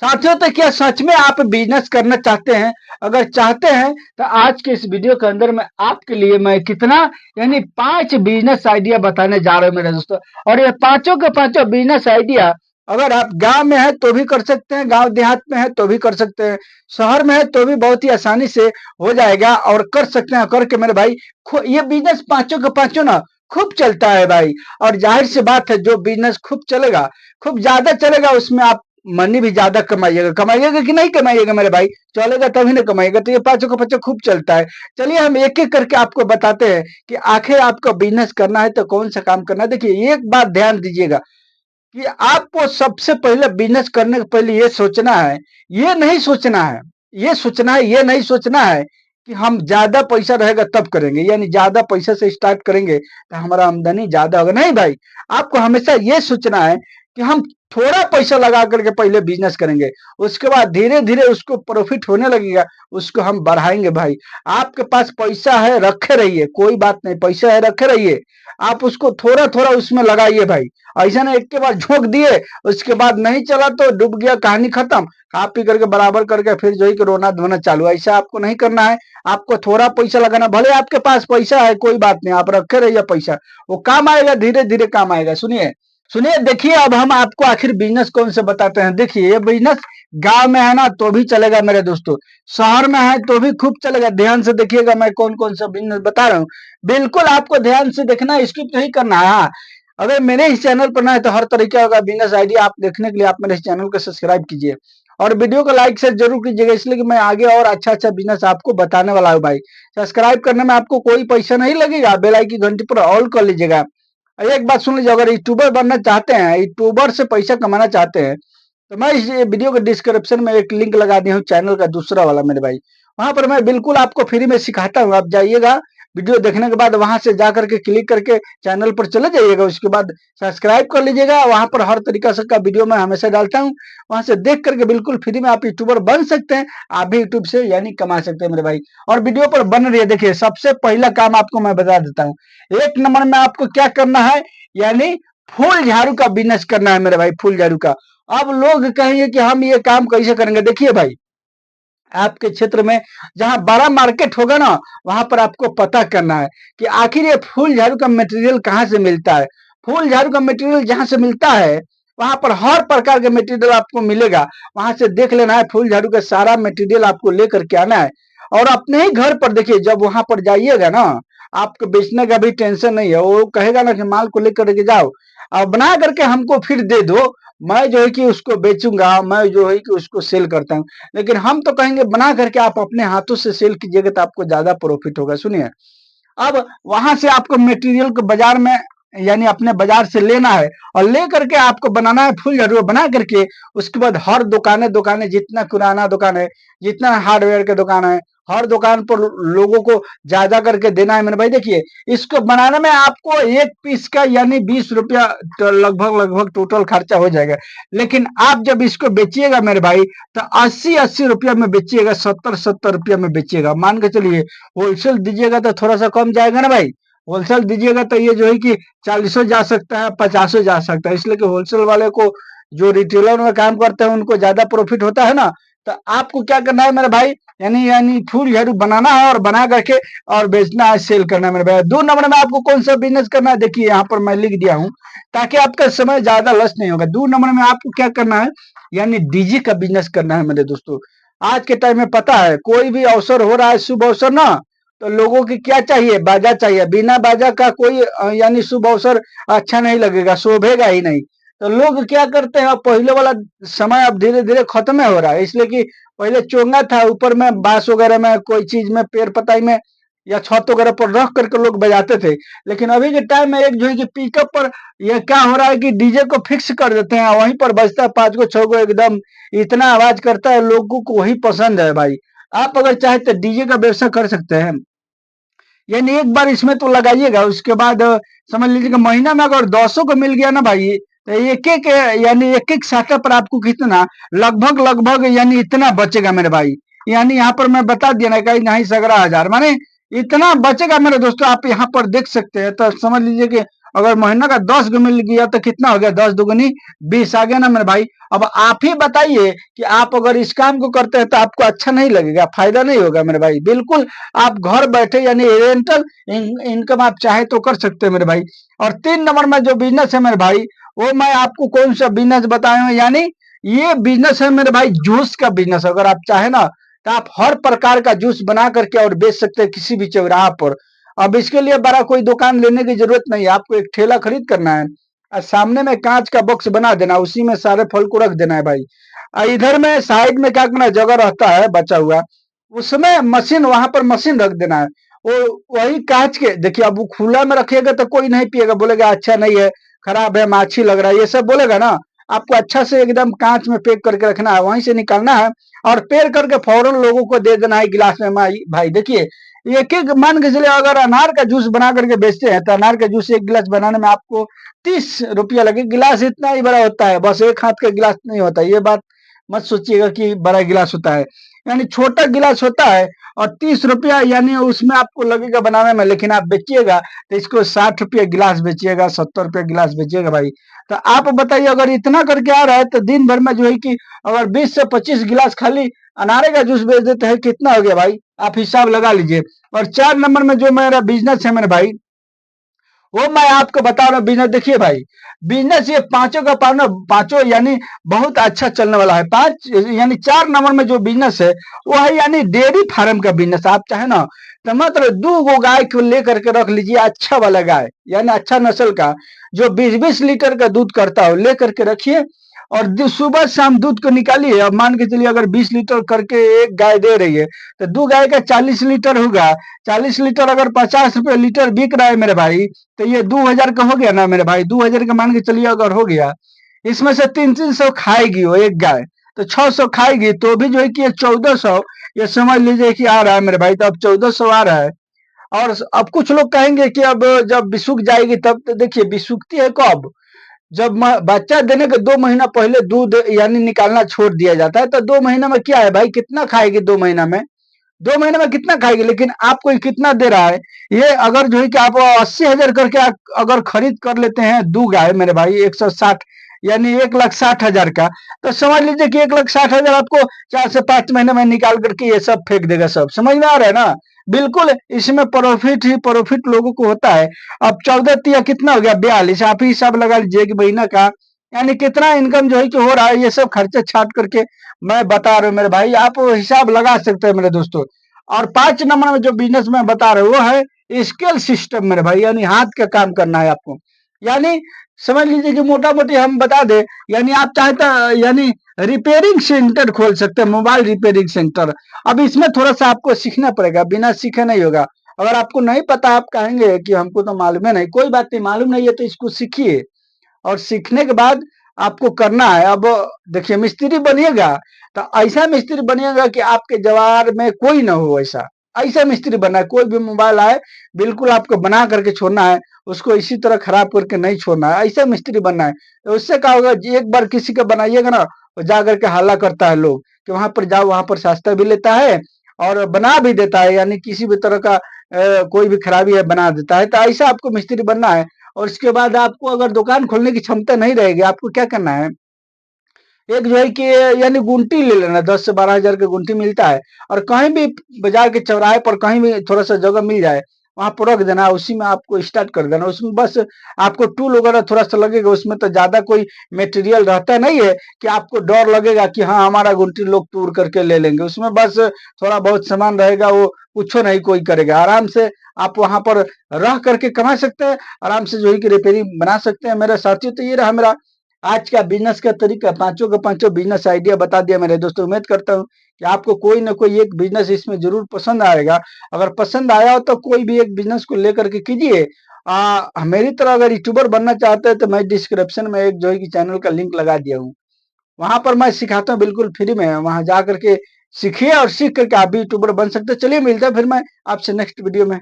साथियों, तो क्या सच में आप बिजनेस करना चाहते हैं? अगर चाहते हैं तो आज के इस वीडियो के अंदर मैं आपके लिए मैं कितना यानी 5 बिजनेस आइडिया बताने जा रहे हूं मेरे दोस्तों। और ये पांचों के पांचों बिजनेस आइडिया अगर आप गांव में है तो भी कर सकते हैं, गांव देहात में है तो भी कर सकते हैं, शहर में है तो भी बहुत ही आसानी से हो जाएगा और कर सकते हैं। करके मेरे भाई ये बिजनेस पांचों के पांचों ना खूब चलता है भाई। और जाहिर सी बात है, जो बिजनेस खूब चलेगा, खूब ज्यादा चलेगा, उसमें आप मनी भी ज्यादा कमाइएगा। कमाइएगा कि नहीं कमाइएगा मेरे भाई? चलेगा तभी ना कमाइएगा। तो ये पांचों का पांचों खूब चलता है। चलिए हम एक एक करके आपको बताते हैं कि आखिर आपको बिजनेस करना है तो कौन सा काम करना है। देखिए, एक बात ध्यान दीजिएगा कि आपको सबसे पहले बिजनेस करने के पहले ये सोचना है, ये नहीं सोचना है, ये सोचना है, ये नहीं सोचना है कि हम ज्यादा पैसा रहेगा तब करेंगे, यानी ज्यादा पैसा से स्टार्ट करेंगे तो हमारा आमदनी ज्यादा होगा। नहीं भाई, आपको हमेशा ये सोचना है कि हम थोड़ा पैसा लगा करके पहले बिजनेस करेंगे, उसके बाद धीरे धीरे उसको प्रॉफिट होने लगेगा, उसको हम बढ़ाएंगे भाई। आपके पास पैसा है, रखे रहिए, कोई बात नहीं, पैसा है रखे रहिए, आप उसको थोड़ा थोड़ा उसमें लगाइए भाई। ऐसा ना एक के बाद झोंक दिए, उसके बाद नहीं चला तो डूब गया, कहानी खत्म, खा पी करके बराबर करके फिर जो है कि रोना धोना चालू। ऐसा आपको नहीं करना है। आपको थोड़ा पैसा लगाना, भले आपके पास पैसा है कोई बात नहीं, आप रखे रहिए पैसा, वो काम आएगा, धीरे धीरे काम आएगा। सुनिए सुनिए, देखिए अब हम आपको आखिर बिजनेस कौन से बताते हैं। देखिए, ये बिजनेस गांव में है ना तो भी चलेगा मेरे दोस्तों, शहर में है तो भी खूब चलेगा। ध्यान से देखिएगा मैं कौन कौन सा बिजनेस बता रहा हूँ, बिल्कुल आपको ध्यान से देखना है, स्किप नहीं करना है। हाँ, अगर मेरे इस चैनल पर ना है तो हर तरीके का बिजनेस आइडिया आप देखने के लिए आप मेरे इस चैनल को सब्सक्राइब कीजिए और वीडियो को लाइक शेयर जरूर कीजिएगा, इसलिए कि मैं आगे और अच्छा अच्छा बिजनेस आपको बताने वाला हूँ भाई। सब्सक्राइब करने में आपको कोई पैसा नहीं लगेगा, बेल आइकन की घंटी पर ऑल कर लीजिएगा। एक बात सुन लीजिए, अगर यूट्यूबर बनना चाहते हैं, यूट्यूबर से पैसा कमाना चाहते हैं, तो मैं इस वीडियो के डिस्क्रिप्शन में एक लिंक लगा दिया हूँ चैनल का दूसरा वाला मेरे भाई। वहां पर मैं बिल्कुल आपको फ्री में सिखाता हूँ। आप जाइएगा, वीडियो देखने के बाद वहां से जा करके क्लिक करके चैनल पर चले जाइएगा, उसके बाद सब्सक्राइब कर लीजिएगा। वहां पर हर तरीका से का वीडियो मैं हमेशा डालता हूँ, वहां से देख करके बिल्कुल फ्री में आप यूट्यूबर बन सकते हैं। आप भी यूट्यूब से यानी कमा सकते हैं मेरे भाई। और वीडियो पर बन रही है, देखिए सबसे पहला काम आपको मैं बता देता हूँ। एक नंबर में आपको क्या करना है, यानी फूल झाड़ू का बिजनेस करना है मेरे भाई, फूल झाड़ू का। अब लोग कहेंगे कि हम ये काम कैसे करेंगे। देखिए भाई, आपके क्षेत्र में जहां बड़ा मार्केट होगा ना, वहां पर आपको पता करना है कि आखिर ये फूल झाड़ू का मटेरियल कहाँ से मिलता है। फूल झाड़ू का मटेरियल जहां से मिलता है, वहां पर हर प्रकार के मटेरियल आपको मिलेगा। वहां से देख लेना है, फूल झाड़ू का सारा मटेरियल आपको लेकर के आना है और अपने ही घर पर देखिए, जब वहां पर जाइएगा ना, आपको बेचने का भी टेंशन नहीं है। वो कहेगा ना कि माल को लेकर के जाओ और बना करके हमको फिर दे दो, मैं जो है कि उसको बेचूंगा, मैं जो है कि उसको सेल करता हूँ। लेकिन हम तो कहेंगे बना करके आप अपने हाथों से सेल कीजिएगा तो आपको ज्यादा प्रॉफिट होगा। सुनिए, अब वहां से आपको मटेरियल को बाजार में यानी अपने बाजार से लेना है और ले करके आपको बनाना है फुल जरूर बना करके। उसके बाद हर दुकानें दुकानें, जितना किराना दुकान है, जितना हार्डवेयर के दुकान है, हर दुकान पर लोगों को ज्यादा करके देना है मेरे भाई। देखिए, इसको बनाने में आपको एक पीस का यानी 20 रुपया तो लगभग लगभग टोटल खर्चा हो जाएगा। लेकिन आप जब इसको बेचिएगा मेरे भाई, तो 80-80 रुपया में बेचिएगा, 70-70 रुपया में बेचिएगा। मान के चलिए, होलसेल दीजिएगा तो थोड़ा सा कम जाएगा ना भाई। होलसेल दीजिएगा तो ये जो है कि 40 जा सकता है, 50 जा सकता है, इसलिए कि होलसेल वाले को, जो रिटेलर में काम करते हैं, उनको ज्यादा प्रॉफिट होता है ना। तो आपको क्या करना है मेरे भाई, यानी यानी फूल झाड़ू बनाना है और बना करके और बेचना है, सेल करना है मेरे भाई। 2 नंबर में आपको कौन सा बिजनेस करना है, देखिए यहाँ पर मैं लिख दिया हूँ ताकि आपका समय ज्यादा लॉस नहीं होगा। 2 नंबर में आपको क्या करना है, यानी डीजे का बिजनेस करना है मेरे दोस्तों। आज के टाइम में पता है, कोई भी अवसर हो रहा है, शुभ अवसर ना, तो लोगों की क्या चाहिए, बाजा चाहिए। बिना बाजा का कोई यानी शुभ अवसर अच्छा नहीं लगेगा, शोभेगा ही नहीं। तो लोग क्या करते हैं, पहले वाला समय अब धीरे धीरे खत्म हो रहा है, इसलिए कि पहले चोंगा था, ऊपर में बांस वगैरह में, कोई चीज में, पेड़ पताई में या छत वगैरह पर रख करके लोग बजाते थे। लेकिन अभी के टाइम में एक जो है कि पिकअप पर ये क्या हो रहा है कि डीजे को फिक्स कर देते हैं, वहीं पर बजता है, 5 गो 6 गो एकदम, इतना आवाज करता है, लोगों को वही पसंद है भाई। आप अगर चाहे तो डीजे का व्यवसाय कर सकते हैं, यानी एक बार इसमें तो लगाइएगा, उसके बाद समझ लीजिएगा महीना में अगर 200 को मिल गया ना भाई, तो एक एक यानी एक एक शाखा पर आपको कितना लगभग लगभग यानी इतना बचेगा मेरे भाई। यानी यहाँ पर मैं बता दिया ना, कहीं नहीं 17,000 माने इतना बचेगा मेरे दोस्तों। आप यहाँ पर देख सकते हैं, तो समझ लीजिए कि अगर महीना का 10 गो मिल गया तो कितना हो गया, 10 दुगनी 20 आ गया ना मेरे भाई। अब आप ही बताइए कि आप अगर इस काम को करते हैं तो आपको अच्छा नहीं लगेगा, फायदा नहीं होगा मेरे भाई। बिल्कुल आप घर बैठे यानी रेंटल इनकम आप चाहे तो कर सकते हैं मेरे भाई। और 3 नंबर में जो बिजनेस है मेरे भाई, वो मैं आपको कौन सा बिजनेस बताया हूँ, यानी ये बिजनेस है मेरे भाई जूस का बिजनेस। अगर आप चाहे ना तो आप हर प्रकार का जूस बना करके और बेच सकते हैं किसी भी चौराहा पर। अब इसके लिए बड़ा कोई दुकान लेने की जरूरत नहीं है, आपको एक ठेला खरीद करना है और सामने में कांच का बॉक्स बना देना, उसी में सारे फल को रख देना है भाई। इधर में साइड में क्या करना है, जगह रहता है बचा हुआ, उसमें मशीन, वहां पर मशीन रख देना है। वो वही कांच के, देखिए अब वो खुला में रखिएगा तो कोई नहीं पिएगा, बोलेगा अच्छा नहीं है, खराब है, माछी लग रहा है, ये सब बोलेगा ना। आपको अच्छा से एकदम कांच में पैक करके रखना है, वहीं से निकालना है और पैक करके फौरन लोगों को दे देना है गिलास में। भाई देखिए, एक एक मान के चलिए अगर अनार का जूस बना करके बेचते हैं तो अनार का जूस एक गिलास बनाने में आपको 30 रुपया लगे। गिलास इतना ही बड़ा होता है, बस एक हाथ का गिलास नहीं होता, ये बात मत सोचिएगा कि बड़ा गिलास होता है, यानी छोटा गिलास होता है। और 30 रुपया यानी उसमें आपको लगेगा बनाने में, लेकिन आप बेचिएगा तो इसको 60 रुपया गिलास बेचिएगा, 70 रुपया गिलास बेचिएगा भाई। तो आप बताइए अगर इतना करके आ रहा है तो दिन भर में जो है कि अगर 20 से 25 गिलास खाली अनारे का जूस बेच देते हैं, कितना हो गया भाई, आप हिसाब लगा लीजिए। और 4 नंबर में जो मेरा बिजनेस है मेरे भाई, वो मैं आपको बता रहा हूँ बिजनेस। देखिए भाई, बिजनेस ये पांचों का पाना पांचों यानी बहुत अच्छा चलने वाला है। पांच यानी 4 नंबर में जो बिजनेस है वो है यानी डेयरी फार्म का बिजनेस। आप चाहे ना तो मतलब 2 गो गाय को लेकर के रख लीजिए, अच्छा वाला गाय यानी अच्छा नस्ल का, जो 20-20 लीटर का दूध करता हो, लेकर के रखिए और सुबह शाम दूध को निकालिए। अब मान के चलिए अगर 20 लीटर करके एक गाय दे रही है तो 2 गाय का 40 लीटर होगा। 40 लीटर अगर 50 रुपये लीटर बिक रहा है मेरे भाई, तो ये 2,000 का हो गया ना मेरे भाई। 2,000 का मान के चलिए अगर हो गया, इसमें से 300-300 खाएगी वो एक गाय, तो 600 खाएगी, तो भी जो है कि ये 1400, ये समझ लीजिए कि आ रहा है मेरे भाई। तो अब 1400 आ रहा है। और अब कुछ लोग कहेंगे कि अब जब बिसुक जाएगी तब, तो देखिए बिसुकती है कब, जब बच्चा देने के 2 महीना पहले दूध यानी निकालना छोड़ दिया जाता है। तो 2 महीना में क्या है भाई, कितना खाएगी 2 महीना में, 2 महीने में कितना खाएगी। लेकिन आपको ये कितना दे रहा है, ये अगर जो है कि आप 80,000 करके अगर खरीद कर लेते हैं 2 गाय मेरे भाई, 160 यानी 1,60,000 का, तो समझ लीजिए कि 1,60,000 आपको 4 से 5 महीने में निकाल करके ये सब फेंक देगा। सब समझ में आ रहा है ना। बिल्कुल इसमें प्रॉफिट ही प्रॉफिट लोगों को होता है। अब 14 तिया कितना हो गया, 42, आप ही हिसाब लगा लीजिए कि महीना का यानी कितना इनकम जो है कि हो रहा है। ये सब खर्चे छाट करके मैं बता रहा हूँ मेरे भाई, आप हिसाब लगा सकते हैं मेरे दोस्तों। और 5 नंबर में जो बिजनेस मैं बता रहा हूँ वो है स्केल सिस्टम मेरे भाई, यानी हाथ का काम करना है आपको। यानी समझ लीजिए कि मोटा मोटी हम बता दे, यानी आप चाहे तो यानी रिपेयरिंग सेंटर खोल सकते हैं, मोबाइल रिपेयरिंग सेंटर। अब इसमें थोड़ा सा आपको सीखना पड़ेगा, बिना सीखे नहीं होगा। अगर आपको नहीं पता, आप कहेंगे कि हमको तो मालूम है नहीं, कोई बात नहीं, मालूम नहीं है तो इसको सीखिए और सीखने के बाद आपको करना है। अब देखिए मिस्त्री बनिएगा तो ऐसा मिस्त्री बनिएगा कि आपके जवार में कोई ना हो, ऐसा ऐसा मिस्त्री बनना है। कोई भी मोबाइल आए बिल्कुल आपको बना करके छोड़ना है, उसको इसी तरह खराब करके नहीं छोड़ना है, ऐसा मिस्त्री बनना है। तो उससे क्या होगा, एक बार किसी का बनाइएगा ना, तो जा करके हल्ला करता है लोग कि वहां पर जाओ, वहां पर सस्ता भी लेता है और बना भी देता है, यानी किसी भी तरह का कोई भी खराबी है बना देता है। तो ऐसा आपको मिस्त्री बनना है। और इसके बाद आपको अगर दुकान खोलने की क्षमता नहीं रहेगी, आपको क्या करना है, एक जो है कि यानी गुंटी ले लेना, 10 से 12 हजार की गुंटी मिलता है, और कहीं भी बाजार के चौराहे पर कहीं भी थोड़ा सा जगह मिल जाए, वहां पर रख देना, उसी में आपको स्टार्ट कर देना। उसमें बस आपको टूल वगैरह थोड़ा सा लगेगा, उसमें तो ज्यादा कोई मटेरियल रहता नहीं है कि आपको डर लगेगा कि हाँ हमारा गुंटी लोग तोड़ करके ले लेंगे। उसमें बस थोड़ा बहुत सामान रहेगा, वो कुछ नहीं कोई करेगा। आराम से आप वहां पर रह करके कमा सकते हैं, आराम से जो है कि रिपेयरिंग बना सकते हैं। मेरे साथियों, तो ये रहा मेरा आज का बिजनेस का तरीका, पांचों का पांचों बिजनेस आइडिया बता दिया मेरे दोस्तों। उम्मीद करता हूँ कि आपको कोई ना कोई एक बिजनेस इसमें जरूर पसंद आएगा। अगर पसंद आया हो तो कोई भी एक बिजनेस को लेकर के कीजिए। मेरी तरह अगर यूट्यूबर बनना चाहते हैं तो मैं डिस्क्रिप्शन में एक जो है कि चैनल का लिंक लगा दिया हूँ, वहां पर मैं सिखाता हूँ बिल्कुल फ्री में, वहां जा करके सीखिए और सीख करके आप भी यूट्यूबर बन सकते हैं। चलिए मिलते हैं फिर मैं आपसे नेक्स्ट वीडियो में।